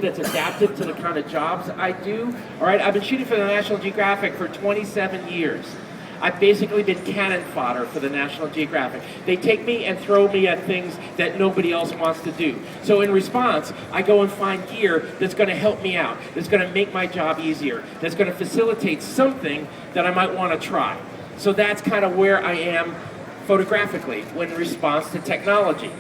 technology that's adapted to the kind of jobs I do. All right, I've been shooting for the National Geographic for 27 years. I've basically been cannon fodder for the National Geographic. They take me and throw me at things that nobody else wants to do. So in response, I go and find gear that's going to help me out, that's going to make my job easier, that's going to facilitate something that I might want to try. So that's kind of where I am photographically in response to technology.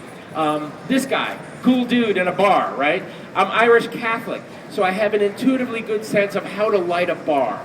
This guy, cool dude in a bar, right? I'm Irish Catholic, so I have an intuitively good sense of how to light a bar.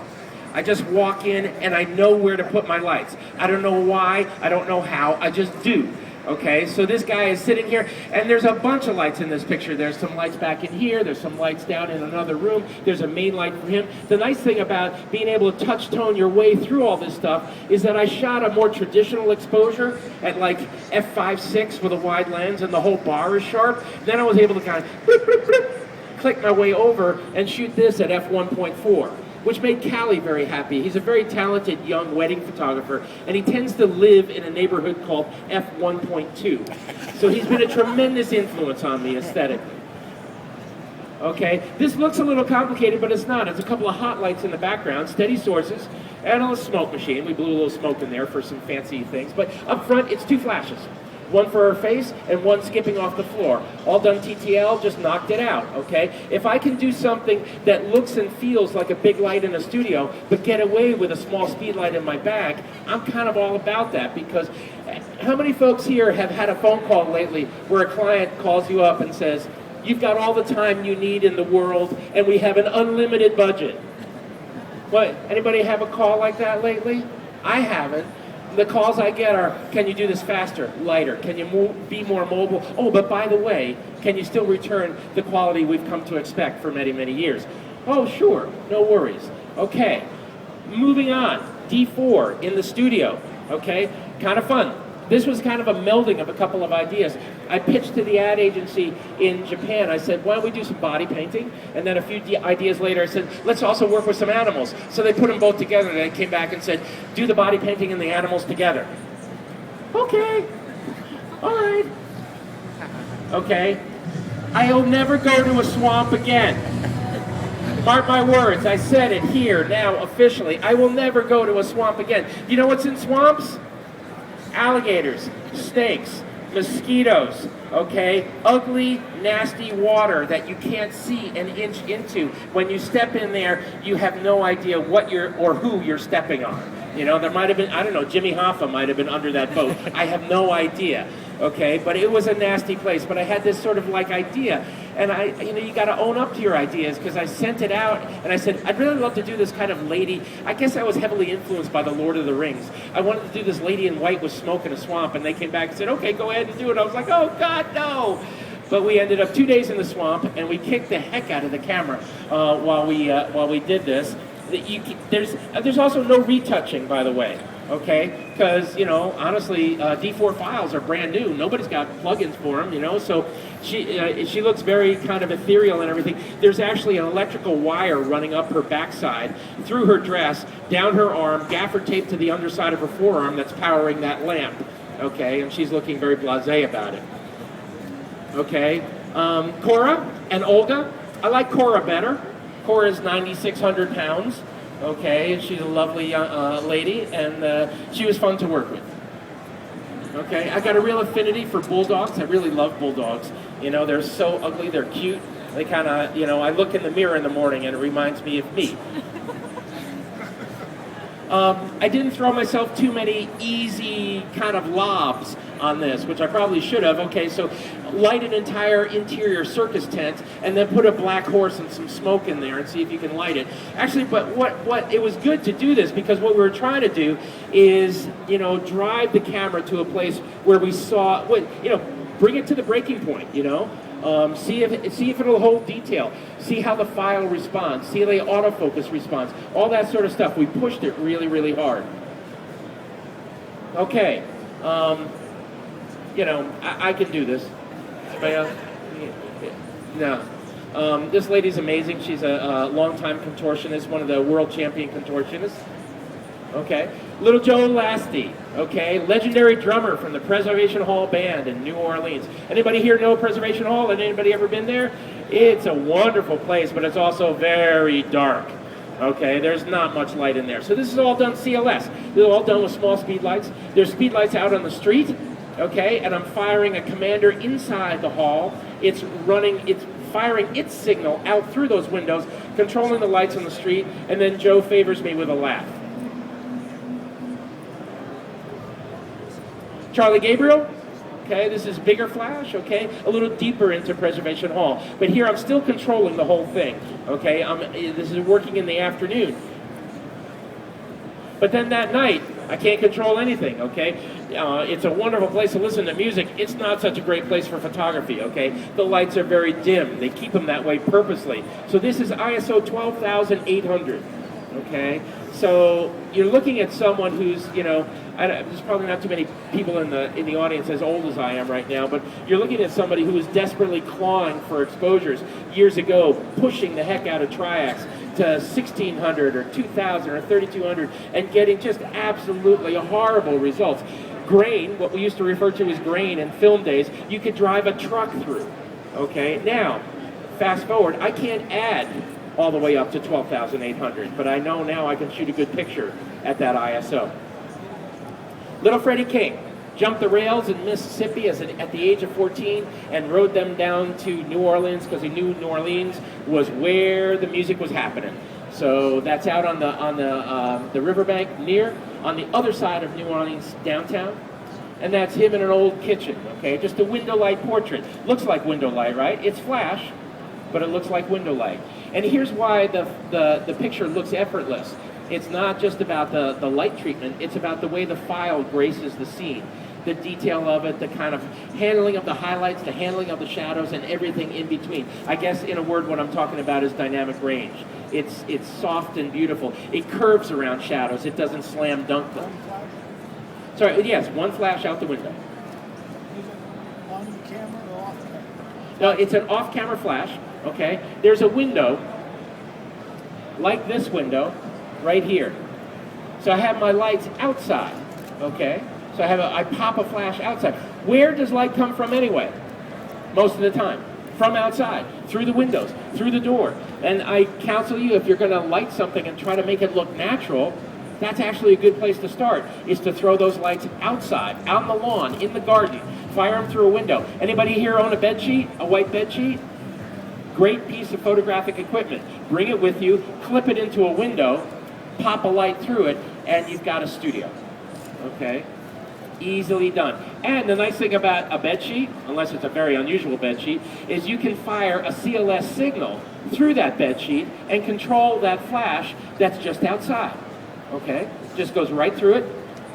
I just walk in and I know where to put my lights. I don't know why, I don't know how, I just do. Okay, so this guy is sitting here, and there's a bunch of lights in this picture. There's some lights back in here, there's some lights down in another room, there's a main light for him. The nice thing about being able to touch tone your way through all this stuff is that I shot a more traditional exposure at like f5.6 with a wide lens, and the whole bar is sharp. Then I was able to kind of bloop, bloop, bloop, click my way over and shoot this at f1.4. Which made Callie very happy. He's a very talented young wedding photographer, and he tends to live in a neighborhood called F1.2. So he's been a tremendous influence on me aesthetically. Okay, this looks a little complicated, but it's not. It's a couple of hot lights in the background, steady sources, and a smoke machine. We blew a little smoke in there for some fancy things, but up front, it's two flashes. One for her face and one skipping off the floor. All done TTL, just knocked it out, okay? If I can do something that looks and feels like a big light in a studio, but get away with a small speed light in my bag, I'm kind of all about that, because how many folks here have had a phone call lately where a client calls you up and says, you've got all the time you need in the world and we have an unlimited budget? What, anybody have a call like that lately? I haven't. The calls I get are, can you do this faster, lighter? Can you be more mobile? Oh, but by the way, can you still return the quality we've come to expect for many, many years? Oh, sure, no worries. Okay, moving on. D4 in the studio, okay? Kind of fun. This was kind of a melding of a couple of ideas. I pitched to the ad agency in Japan. I said, why don't we do some body painting? And then a few ideas later, I said, let's also work with some animals. So they put them both together, and they came back and said, do the body painting and the animals together. Okay. All right. Okay. I'll never go to a swamp again. Mark my words. I said it here now officially. I will never go to a swamp again. You know what's in swamps? Alligators, snakes, mosquitoes, okay? Ugly, nasty water that you can't see an inch into. When you step in there, you have no idea what you're, or who you're stepping on. You know, there might have been, I don't know, Jimmy Hoffa might have been under that boat. I have no idea, okay? But it was a nasty place. But I had this sort of like idea. And you got to own up to your ideas, because I sent it out and I said, I'd really love to do this kind of lady. I guess I was heavily influenced by the Lord of the Rings. I wanted to do this lady in white with smoke in a swamp, and they came back and said, okay, go ahead and do it. I was like, oh God, no. But we ended up 2 days in the swamp, and we kicked the heck out of the camera while we did this. There's also no retouching, by the way. Okay, because, you know, honestly, D4 files are brand new. Nobody's got plugins for them, you know, so she looks very kind of ethereal and everything. There's actually an electrical wire running up her backside, through her dress, down her arm, gaffer taped to the underside of her forearm that's powering that lamp, okay, and she's looking very blasé about it. Okay, Cora and Olga. I like Cora better. Cora is 9,600 pounds. Okay, she's a lovely lady, and she was fun to work with. Okay, I got a real affinity for bulldogs. I really love bulldogs. You know, they're so ugly, they're cute. They kind of, you know, I look in the mirror in the morning and it reminds me of me. I didn't throw myself too many easy kind of lobs on this, which I probably should have. Okay, so light an entire interior circus tent and then put a black horse and some smoke in there and see if you can light it. Actually, but what it was good to do this, because what we were trying to do is, you know, drive the camera to a place where we saw, you know, bring it to the breaking point, you know. See if it'll hold detail. See how the file responds. See how the autofocus responds. All that sort of stuff. We pushed it really, really hard. Okay. You know, I can do this. No. This lady's amazing. She's a longtime contortionist, one of the world champion contortionists. Okay, Little Joe Lasty, okay, legendary drummer from the Preservation Hall Band in New Orleans. Anybody here know Preservation Hall? Has anybody ever been there? It's a wonderful place, but it's also very dark. Okay, there's not much light in there. So this is all done CLS. This is all done with small speed lights. There's speed lights out on the street, okay, and I'm firing a commander inside the hall. It's firing its signal out through those windows, controlling the lights on the street, and then Joe favors me with a laugh. Charlie Gabriel, okay, this is bigger flash, okay, a little deeper into Preservation Hall. But here I'm still controlling the whole thing, okay, this is working in the afternoon. But then that night, I can't control anything, okay? It's a wonderful place to listen to music. It's not such a great place for photography, okay? The lights are very dim. They keep them that way purposely. So this is ISO 12,800, okay? So you're looking at someone who's, there's probably not too many people in the audience as old as I am right now, but you're looking at somebody who was desperately clawing for exposures years ago, pushing the heck out of triacs to 1600 or 2000 or 3200 and getting just absolutely horrible results. Grain, what we used to refer to as grain in film days, you could drive a truck through. Okay, now, fast forward, I can't add all the way up to 12,800, but I know now I can shoot a good picture at that ISO. Little Freddie King jumped the rails in Mississippi at the age of 14 and rode them down to New Orleans because he knew New Orleans was where the music was happening. So that's out on the riverbank on the other side of New Orleans downtown. And that's him in an old kitchen, okay? Just a window light portrait. Looks like window light, right? It's flash, but it looks like window light. And here's why the picture looks effortless. It's not just about the light treatment, it's about the way the file graces the scene. The detail of it, the kind of handling of the highlights, the handling of the shadows, and everything in between. I guess in a word what I'm talking about is dynamic range. It's soft and beautiful. It curves around shadows, it doesn't slam dunk them. Sorry, yes, one flash out the window. On camera or off camera? No, it's an off-camera flash, okay? There's a window, like this window, right here. So I have my lights outside, okay? So I pop a flash outside. Where does light come from anyway? Most of the time. From outside, through the windows, through the door. And I counsel you, if you're gonna light something and try to make it look natural, that's actually a good place to start, is to throw those lights outside, out on the lawn, in the garden, fire them through a window. Anybody here own a bed sheet, a white bed sheet? Great piece of photographic equipment. Bring it with you, clip it into a window, pop a light through it, and you've got a studio, okay? Easily done. And the nice thing about a bed sheet, unless it's a very unusual bed sheet, is you can fire a CLS signal through that bed sheet and control that flash that's just outside, okay? Just goes right through it,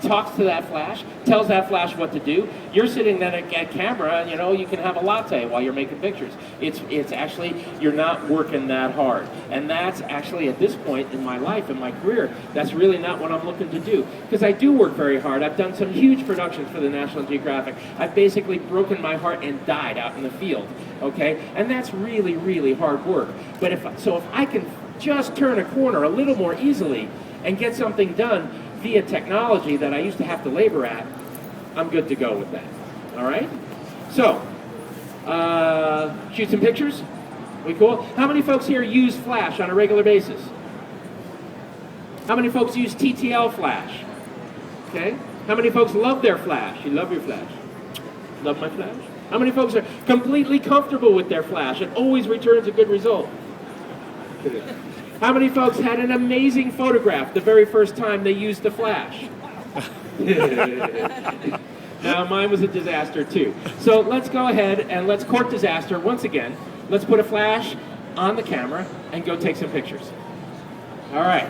talks to that flash, tells that flash what to do. You're sitting then at camera, and you can have a latte while you're making pictures. It's actually, you're not working that hard. And that's actually, at this point in my life, in my career, that's really not what I'm looking to do. Because I do work very hard. I've done some huge productions for the National Geographic. I've basically broken my heart and died out in the field, okay? And that's really, really hard work. But if I can just turn a corner a little more easily and get something done via technology that I used to have to labor at, I'm good to go with that. All right? So, shoot some pictures? We cool? How many folks here use flash on a regular basis? How many folks use TTL flash? Okay? How many folks love their flash? You love your flash? Love my flash? How many folks are completely comfortable with their flash and always returns a good result? How many folks had an amazing photograph the very first time they used the flash? Now, mine was a disaster too. So let's go ahead and let's court disaster once again. Let's put a flash on the camera and go take some pictures. All right.